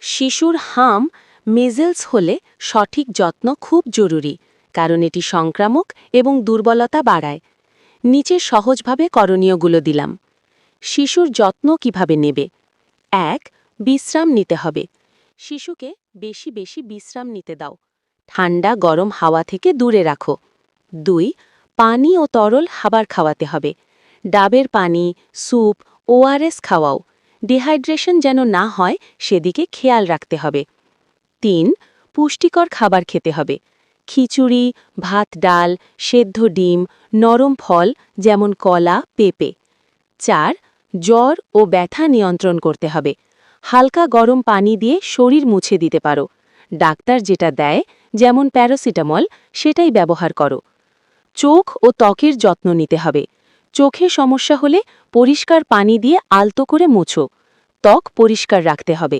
শিশুর হাম মেজেলস হলে সঠিক যত্ন খুব জরুরি, কারণ এটি সংক্রামক এবং দুর্বলতা বাড়ায়। নিচে সহজভাবে করণীয়গুলো দিলাম। শিশুর যত্ন কিভাবে নেবে। ১. বিশ্রাম নিতে হবে। শিশুকে বেশি বেশি বিশ্রাম নিতে দাও। ঠান্ডা গরম হাওয়া থেকে দূরে রাখো। ২. পানি ও তরল খাবার খাওয়াতে হবে। ডাবের পানি, স্যুপ, ওআরএস খাওয়াও। ডিহাইড্রেশন যেন না হয় সেদিকে খেয়াল রাখতে হবে। ৩. পুষ্টিকর খাবার খেতে হবে। খিচুড়ি, ভাত ডাল, সেদ্ধ ডিম, নরম ফল যেমন কলা, পেঁপে। ৪. জ্বর ও ব্যথা নিয়ন্ত্রণ করতে হবে। হালকা গরম পানি দিয়ে শরীর মুছে দিতে পারো। ডাক্তার যেটা দেয়, যেমন প্যারাসিটামল, সেটাই ব্যবহার করো। চোখ ও ত্বকের যত্ন নিতে হবে। চোখে সমস্যা হলে পরিষ্কার পানি দিয়ে আলতো করে মোছো। ত্বক পরিষ্কার রাখতে হবে।